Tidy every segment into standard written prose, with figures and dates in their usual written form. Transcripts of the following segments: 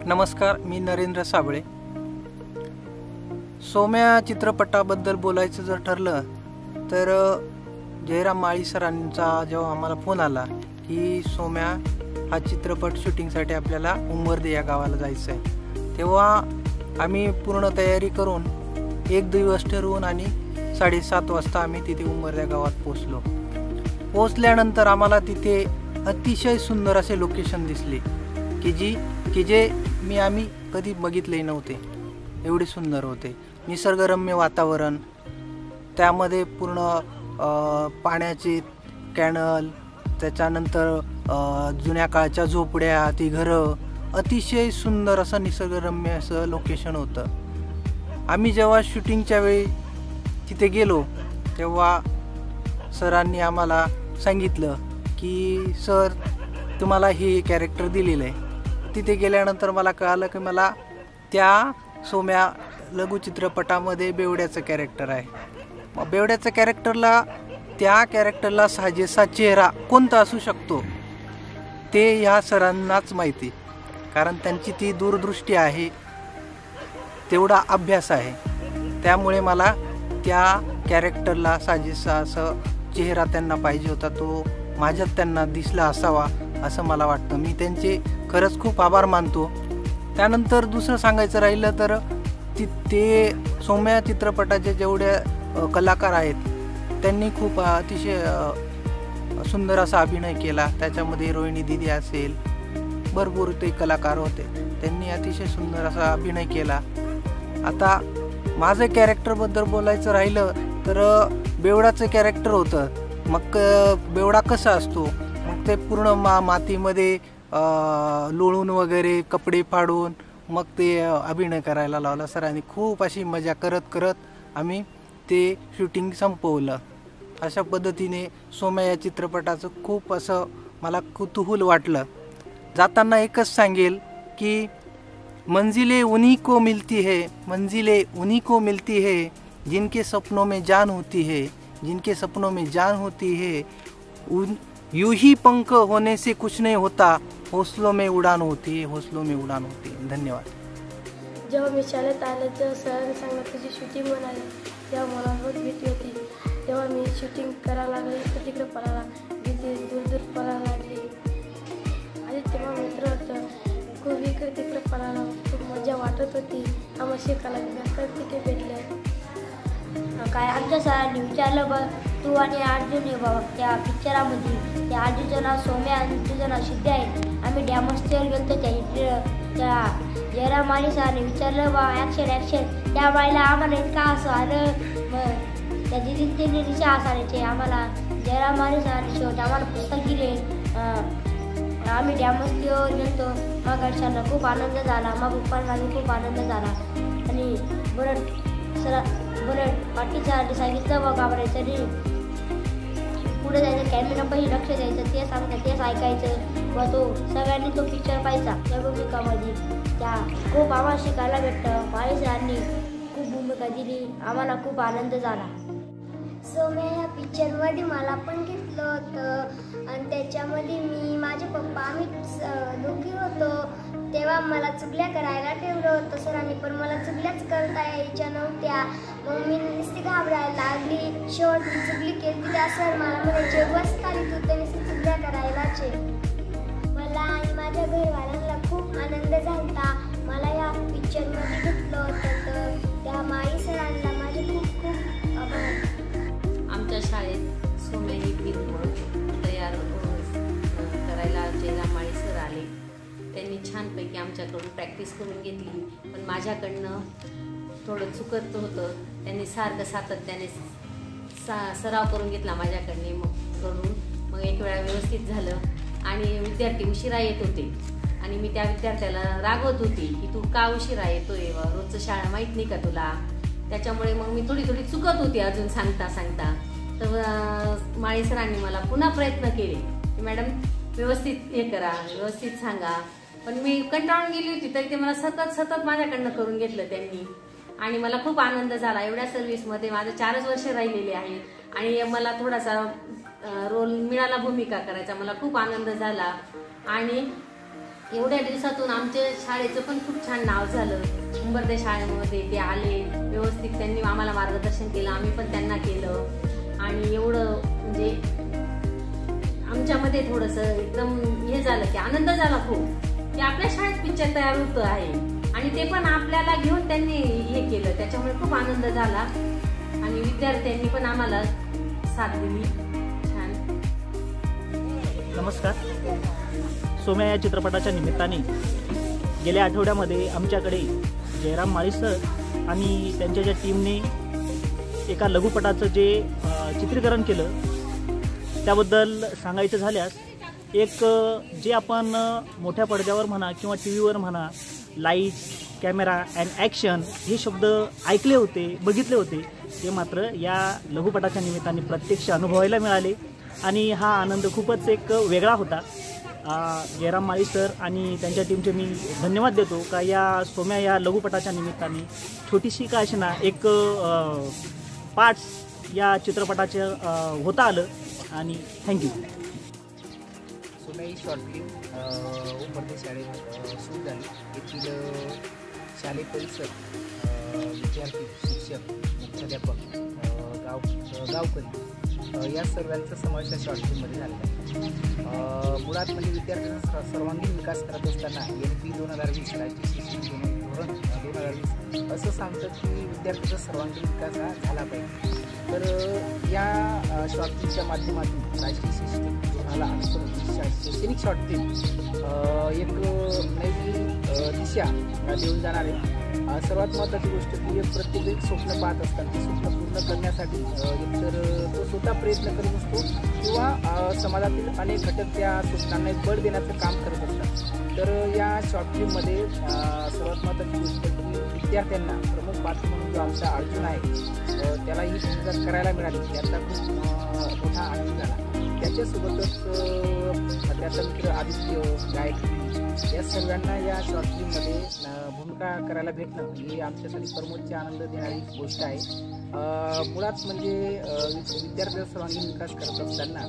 नमस्कार, मी नरेंद्र साबळे। सोम्या चित्रपटाबद्दल बोलायचं जर ठरलं तर जयराम माळी सरांचा जेव्हा आम्हाला फोन आला की सोम्या हा चित्रपट शूटिंगसाठी आपल्याला उंबर्दे या गावाला जायचं आहे, तेव्हा आम्ही पूर्ण तयारी करून एक दिवस ठरवून आणि 7:30 वाजता आम्ही तिथे उंबर्दे गावात पोहोचल्यानंतर आम्हाला तिथे अतिशय सुंदर असे लोकेशन दिसले की जे आम्ही कधी बघितले नव्हते, एवढे सुंदर होते। निसर्गरम्य वातावरण, त्यामध्ये पूर्ण पाण्याचे कॅनल, त्याच्यानंतर जुन्या काळच्या झोपड्या, ती घरं, अतिशय सुंदर असं निसर्गरम्य असं लोकेशन होतं। आम्ही जेव्हा शूटिंगच्या वेळी तिथे गेलो तेव्हा सरांनी आम्हाला सांगितलं की सर तुम्हाला हे कॅरेक्टर दिलेलं आहे। तिथे गेल्यानंतर मला कळालं की मला त्या सोम्या लघुचित्रपटामध्ये बेवड्याचं कॅरेक्टर आहे। बेवड्याचं त्या कॅरेक्टरला साजेसा चेहरा कोणता असू शकतो ते ह्या सरांनाच माहिती, कारण त्यांची ती दूरदृष्टी आहे, तेवढा अभ्यास आहे। त्यामुळे मला त्या कॅरेक्टरला साजेसा असं चेहरा त्यांना पाहिजे होता, तो माझ्यात त्यांना दिसला असावा असं मला वाटतं। मी त्यांचे खरंच खूप आभार मानतो। त्यानंतर दुसरं सांगायचं राहिलं तर ते सोम्या चित्रपटाचे जेवढे कलाकार आहेत त्यांनी खूप अतिशय सुंदर असा अभिनय केला। त्याच्यामध्ये रोहिणी दीदी असेल, भरपूर ते कलाकार होते, त्यांनी अतिशय सुंदर असा अभिनय केला। आता माझं कॅरेक्टरबद्दल बोलायचं राहिलं तर बेवडाचं कॅरेक्टर होतं। मग बेवडा कसा असतो, मग ते पूर्ण मातीमध्ये लोळून वगैरे कपडे फाडून मग ते अभिनय करायला लावला सरांनी। खूप अशी मजा करत करत आम्ही ते शूटिंग संपवलं। अशा पद्धतीने सोम्या या चित्रपटाचं खूप असं मला कुतूहल वाटलं। जाताना एकच सांगेल की मंजिलें उन्हीं को मिलती है, मंजिलें उन्हीं को मिलती है जिनके सपनों में जान होती है, जिनके सपनों में जान होती है। यूं ही पंख होने से कुछ नहीं होता, हौसलों में उड़ान होती है, हौसलों में उड़ान होती है। धन्यवाद। जेव्हा मी शाळेत आले तर सरांनी सांगितलं तुझी शूटिंग म्हणाली, तेव्हा मला बहुत भीती होती। तेव्हा मी शूटिंग करायला लागली, इकडे तिकडे पळायला, भीती दूर दूर पळायला लागली। आणि तेव्हा मित्र होतं, खूप इकडे तिकडे पळायला खूप मजा वाटत होती। आम्हाला शिकायला भेटलं, तिथे भेटले काय आमच्या सरांनी विचारलं बघ तू आणि अर्जुन ये बाबा त्या पिक्चरामध्ये, त्या अर्जुनचं नाव सोम्या आणि तुझं नाव सिद्ध आहे। आम्ही डॅमस्टेवर गेलो त्या जयराम माळी सरांनी विचारलं बा ॲक्शन त्या बाईला आम्हाला इतका असं आलं, मग त्या दिदी निशा असायचे आम्हाला। जयराम माळी सरांनी शेवट आम्हाला पुस्तक दिले। आम्ही डॅमस्टेवर गेलो, मग घरच्यांना खूप आनंद झाला, मग पप्पांना खूप आनंद झाला। आणि बरं पाटील सरांनी सांगितलं बघ घाबरायचं नाही, पुढे जायचं, कॅमेरा पाहिजे लक्ष द्यायचं, ते सांगतात तेच ऐकायचं। व तो सगळ्यांनी तो पिक्चर पाहायचा त्या भूमिकामध्ये, त्या खूप आम्हाला शिकायला भेटतं। माळी सरांनी खूप भूमिका दिली, आम्हाला खूप आनंद झाला। सोम्या या पिक्चरमध्ये मला पण घेतलं होतं आणि त्याच्यामध्ये मी माझे पप्पा आम्ही दोघी होतो। तेव्हा मला चुगल्या करायला ठेवलं होतं सरांनी, पण मला चुगल्याच करता यायच्या नव्हत्या। मग मी नुसती घाबरायला लागली, शेवट मी चुगली केली त्या सर मला म्हणायचे बस खाली तू तर नुसती चुगल्या करायलाच आहे। मला आणि माझ्या घरवाल्यांना खूप आनंद झाला। मला या पिक्चरमध्ये घेतलं होतं तर त्या माळी सरांना माझे खूप खूप आभार। आमच्या शाळेत सोम्या ही फिल्म तयार करायला जयराम माळी सर आले। त्यांनी छानपैकी आमच्याकडून प्रॅक्टिस करून घेतली, पण माझ्याकडनं थोडं चुकत होतं। त्यांनी सारखं सातत्याने सराव करून घेतला माझ्याकडने, मग एक वेळा व्यवस्थित झालं। आणि विद्यार्थी उशिरा येत होते आणि मी त्या विद्यार्थ्याला रागवत होती की तू का उशिरा येतोय, रोजचं शाळा माहीत नाही का तुला। त्याच्यामुळे मग मी थोडी चुकत होती अजून सांगता तर माळी सरांनी मला पुन्हा प्रयत्न केले की मॅडम व्यवस्थित हे करा, व्यवस्थित सांगा। पण मी कंटाळून गेली होती तरी ते मला सतत माझ्याकडनं करून घेतलं त्यांनी आणि मला खूप आनंद झाला। एवढ्या सर्व्हिसमध्ये माझं 4च वर्ष राहिलेले आहे आणि मला थोडासा रोल मिळाला भूमिका करायचा, मला खूप आनंद झाला। आणि एवढ्या दिवसातून आमच्या शाळेचं पण खूप छान नाव झालं. उंबरदे शाळेमध्ये ते आले, व्यवस्थित त्यांनी आम्हाला मार्गदर्शन केलं, आम्ही पण त्यांना केलं. आणि एवढं म्हणजे आमच्यामध्ये थोडंसं एकदम हे झालं की आनंद झाला खूप की आपल्या शाळेत पिक्चर तयार होतं आहे आणि ते पण आपल्याला घेऊन त्यांनी हे केलं. त्याच्यामुळे खूप आनंद झाला आणि विद्यार्थ्यांनी पण आम्हाला साथ दिली. छान. नमस्कार. सोम्या या चित्रपटाच्या निमित्ताने गेल्या आठवड्यामध्ये आमच्याकडे जयराम माळी सर आणि त्यांच्या ज्या टीमने एका लघुपटाचं जे चित्रीकरण केलं त्याबद्दल सांगायचं झाल्यास, एक जे आपण मोठ्या पडद्यावर म्हणा किंवा टी व्हीवर म्हणा लाईट्स, कॅमेरा अँड ॲक्शन हे शब्द ऐकले होते, बघितले होते, ते मात्र या लघुपटाच्या निमित्ताने प्रत्यक्ष अनुभवायला मिळाले आणि हा आनंद खूपच एक वेगळा होता. जयराम माळी सर आणि त्यांच्या टीमचे मी धन्यवाद देतो का या सोम्या या लघुपटाच्या निमित्ताने छोटीशी का अशी एक पार्ट्स या चित्रपटाचं होता आलं आणि थँक्यू. सोम्या ही शॉर्ट फिल्म उंबरदे शाळेत सुरू झाली. येथील शालेय परिसर, विद्यार्थी, शिक्षक, मुख्याध्यापक, गावकरी या सर्वांचा समावेश या शॉर्ट फिल्ममध्ये झाला आहे. मुळात म्हणजे विद्यार्थ्यांचा सर्वांगीण विकास करत असताना NP 2020 राज्य शिक्षण धोरण 2020 असं सांगतं की विद्यार्थ्यांचा सर्वांगीण विकास हा झाला पाहिजे. तर या शॉर्ट फिल्मच्या माध्यमातून राष्ट्रीय शैक्षणिक धोरणाला अनुसरून शैक्षणिक शॉर्ट फिल्म एक नवी दिशा देऊन जाणार आहे. सर्वात महत्त्वाची गोष्ट की प्रत्येक एक स्वप्न पाहत असतात, ते स्वप्न पूर्ण करण्यासाठी एकतर तो स्वतः प्रयत्न करत असतो किंवा समाजातील अनेक घटक त्या स्वप्नांना बळ देण्याचं काम करत असतात. तर या शॉर्ट फिल्ममध्ये सर्वात महत्त्वाची गोष्ट की विद्यार्थ्यांना प्रमुख पात्र म्हणून जो आमचा अर्जुन आहे त्याला ही भूमिका करायला मिळाली, याचा खूप मोठा आनंद झाला. त्याच्यासोबतच त्याचा मित्र आदित्य, गायत्री या सर्वांना या शॉर्ट फिल्ममध्ये भूमिका करायला भेटणं ही आमच्यासाठी परमोच्च आनंद देणारी गोष्ट आहे. मुळात म्हणजे विद्यार्थ्यांचा सर्वांगीण विकास करत असताना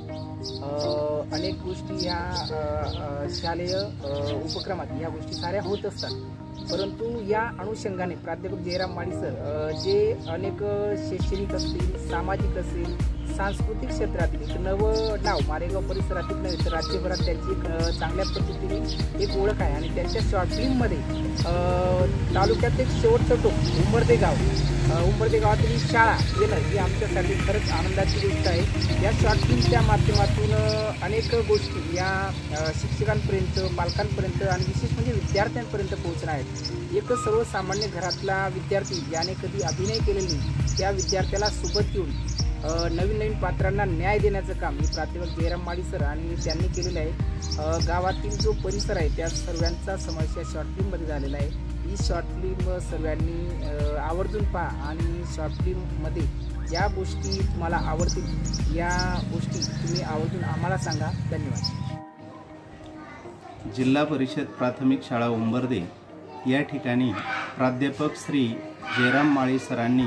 अनेक गोष्टी ह्या शालेय उपक्रमात या गोष्टी साऱ्या होत असतात. परंतु या अनुषंगाने प्राध्यापक जयराम माळी सर जे अनेक शैक्षणिक असतील, सामाजिक असेल, सांस्कृतिक क्षेत्रातील एक नवं नाव मारेगाव परिसरातील नव्हे तर राज्यभरात त्यांची एक चांगल्या पद्धतीने एक ओळख आहे. आणि त्यांच्या शॉर्ट फिल्ममध्ये तालुक्यात एक शेवटचं टोक उंबरदे गावातील ही शाळा येणं ही आमच्यासाठी खरंच आनंदाची गोष्ट आहे. या शॉर्ट फिल्मच्या माध्यमातून अनेक गोष्टी या शिक्षकांपर्यंत, पालकांपर्यंत आणि विशेष म्हणजे विद्यार्थ्यांपर्यंत पोहोचणार आहेत. एक सर्वसामान्य घरातला विद्यार्थी ज्याने कधी अभिनय केलेला नाही त्या विद्यार्थ्याला सोबत घेऊन नवीन नवीन पात्रांना न्याय देण्याचं काम हे प्राध्यापक जयराम माळी सर आणि त्यांनी केलेलं आहे. गावातील जो परिसर आहे त्या सर्वांचा समावेश या शॉर्ट फिल्ममध्ये झालेला आहे. ही शॉर्ट फिल्म सर्वांनी आवर्जून पहा आणि शॉर्ट फिल्ममध्ये ज्या गोष्टी तुम्हाला आवडतील या गोष्टी तुम्ही आवर्जून आम्हाला सांगा. धन्यवाद. जिल्हा परिषद प्राथमिक शाळा उंबरदे या ठिकाणी प्राध्यापक श्री जयराम माळी सरांनी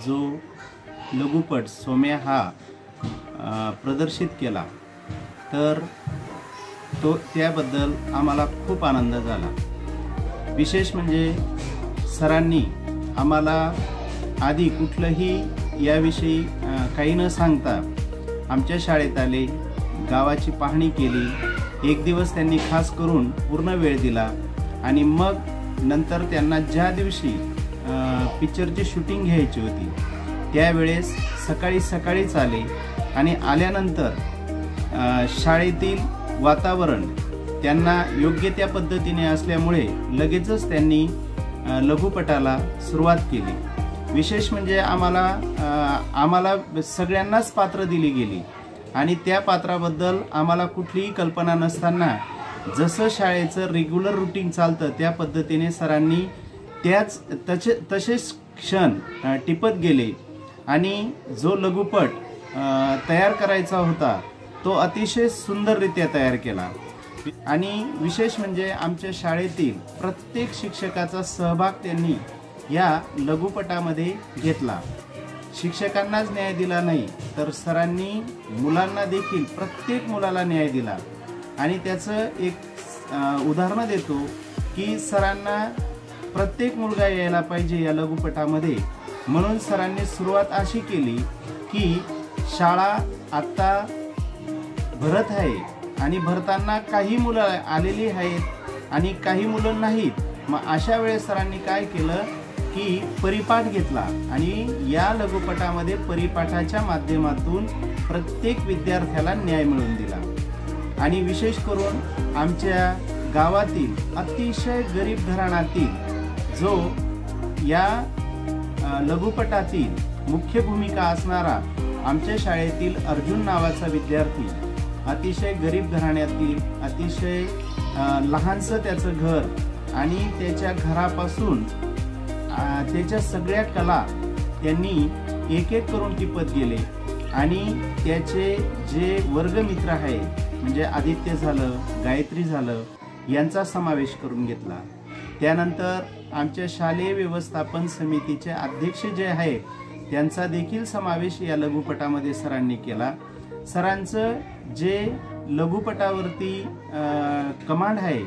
जो लघुपट सोम्या हा प्रदर्शित केला तर त्याबद्दल आम्हाला खूप आनंद झाला. विशेष म्हणजे सरांनी आम्हाला आधी कुठलंही याविषयी काही न सांगता आमच्या शाळेत आले, गावाची पाहणी केली. एक दिवस त्यांनी खास करून पूर्ण वेळ दिला आणि मग नंतर त्यांना ज्या दिवशी पिक्चरची शूटिंग घ्यायची होती त्यावेळेस सकाळीच आले आणि आल्यानंतर शाळेतील वातावरण त्यांना योग्य त्या पद्धतीने असल्यामुळे लगेचच त्यांनी लघुपटाला सुरुवात केली. विशेष म्हणजे आम्हाला सगळ्यांनाच पात्र दिली गेली आणि त्या पात्राबद्दल आम्हाला कुठलीही कल्पना नसताना जसं शाळेचं रेग्युलर रुटीन चालतं त्या पद्धतीने सरांनी तसेच क्षण टिपत गेले आणि जो लघुपट तयार करायचा होता तो अतिशय सुंदररित्या तयार केला. आणि विशेष म्हणजे आमच्या शाळेतील प्रत्येक शिक्षकाचा सहभाग त्यांनी या लघुपटामध्ये घेतला. शिक्षकांनाच न्याय दिला नाही तर सरांनी मुलांना देखील प्रत्येक मुलाला न्याय दिला आणि त्याचं एक उदाहरणं देतो की सरांना प्रत्येक मुलगा यायला पाहिजे या लघुपटामध्ये, म्हणून सरांनी सुरुवात अशी केली की शाळा आत्ता भरत आहे आणि भरताना काही मुलं आलेली आहेत आणि काही मुलं नाहीत. मग अशा वेळेस सरांनी काय केलं की परिपाठ घेतला आणि या लघुपटामध्ये परिपाठाच्या माध्यमातून प्रत्येक विद्यार्थ्याला न्याय मिळवून दिला. आणि विशेष करून आमच्या गावातील अतिशय गरीब घराण्यातील जो या लघुपटातील मुख्य भूमिका असणारा आमच्या शाळेतील अर्जुन नावाचा विद्यार्थी, अतिशय गरीब घराण्यातील, अतिशय लहानसं त्याचं घर आणि त्याच्या घरापासून त्याच्या सगळ्या कला त्यांनी एक एक करून टिपत गेले आणि त्याचे जे वर्गमित्र आहे म्हणजे आदित्य झालं, गायत्री झालं, यांचा समावेश करून घेतला. त्यानंतर आमच्या शालेय व्यवस्थापन समितीचे अध्यक्ष जे आहे त्यांचा देखील समावेश या लघुपटामध्ये सरांनी केला. सरांचं जे लघुपटावरती कमांड आहे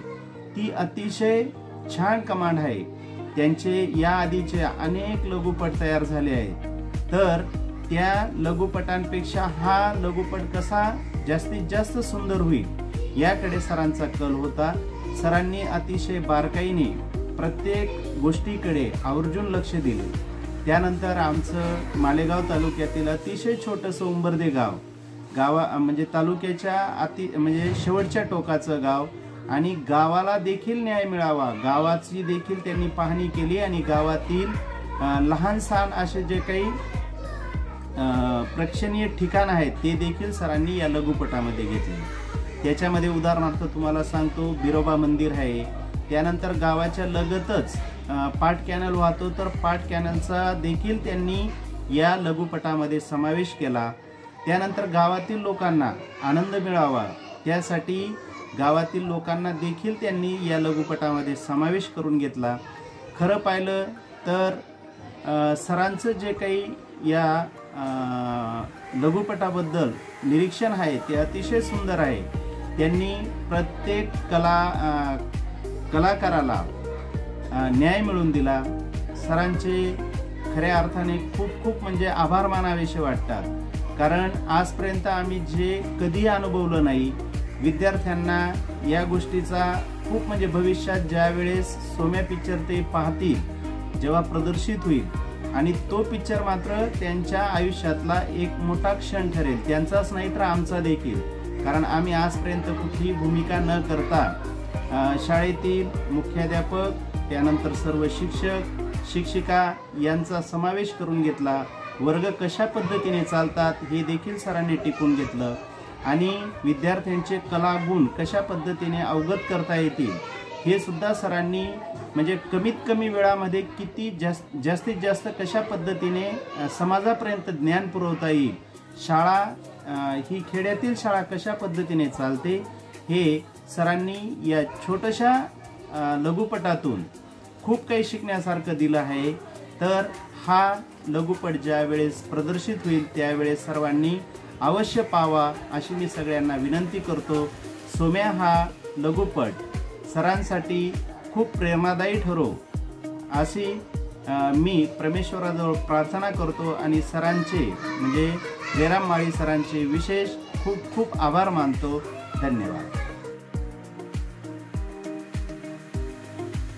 ती अतिशय छान कमांड आहे. त्यांचे या आधीचे अनेक लघुपट तयार झाले आहेत, तर त्या लघुपटांपेक्षा हा लघुपट कसा जास्तीत जास्त सुंदर होईल याकडे सरांचा कल होता. सरांनी अतिशय बारकाईने प्रत्येक गोष्टीकडे आवर्जून लक्ष दिले. त्यानंतर आमचं मालेगाव तालुक्यातील अतिशय छोटंसं उंबर्दे गाव म्हणजे तालुक्याच्या म्हणजे शेवटच्या टोकाचं गाव आणि गावाला देखील न्याय मिळावा, गावाची देखील त्यांनी पाहणी केली आणि गावातील लहान सहान असे जे काही प्रेक्षणीय ठिकाण आहेत ते देखील सरांनी या लघुपटामध्ये घेतले. त्याच्यामध्ये उदाहरणार्थ तुम्हाला सांगतो, बिरोबा मंदिर आहे. त्यानंतर गावाच्या लगतच पाट कॅनल वाहतो, तर पाट कॅनलचा देखील त्यांनी या लघुपटामध्ये समावेश केला. त्यानंतर गावातील लोकांना आनंद मिळावा त्यासाठी गावातील लोकांना देखील त्यांनी या लघुपटामध्ये समावेश करून घेतला. खरं पाहिलं तर सरांचं जे काही या लघुपटाबद्दल निरीक्षण आहे ते अतिशय सुंदर आहे. त्यांनी प्रत्येक कलाकाराला न्याय मिळवून दिला. सरांचे खऱ्या अर्थाने खूप खूप म्हणजे आभार मानावेसे वाटतात, कारण आजपर्यंत आम्ही जे कधी अनुभवलं नाही. विद्यार्थ्यांना या गोष्टीचा खूप म्हणजे भविष्यात ज्या वेळेस सोम्या पिक्चर ते पाहतील, जेव्हा प्रदर्शित होईल आणि तो पिक्चर मात्र त्यांच्या आयुष्यातला एक मोठा क्षण ठरेल, त्यांचाच नाही तर आमचा देखील. कारण आम्ही आजपर्यंत कुठलीही भूमिका न करता शाळेतील मुख्याध्यापक, त्यानंतर सर्व शिक्षक शिक्षिका यांचा समावेश करून घेतला. वर्ग कशा पद्धतीने चालतात हे देखील सरांनी टिकून घेतलं आणि विद्यार्थ्यांचे कलागुण कशा पद्धतीने अवगत करता येतील हे सुद्धा सरांनी म्हणजे कमीत कमी वेळामध्ये किती जास्तीत जास्त कशा पद्धतीने समाजापर्यंत ज्ञान पुरवता येईल, शाळा ही खेड्यातील शाळा कशा पद्धतीने चालते हे सरांनी या छोट्याशा लघुपटातून खूप काही शिकण्यासारखं दिलं आहे. तर हा लघुपट ज्या वेळेस प्रदर्शित होईल त्यावेळेस सर्वांनी अवश्य पाहावा अशी मी सगळ्यांना विनंती करतो. सोम्या हा लघुपट सरांसाठी खूप प्रेरणादायी ठरो अशी मी परमेश्वराजवळ प्रार्थना करतो आणि सरांचे म्हणजे जयराम माळी सरांचे विशेष खूप खूप आभार मानतो. धन्यवाद.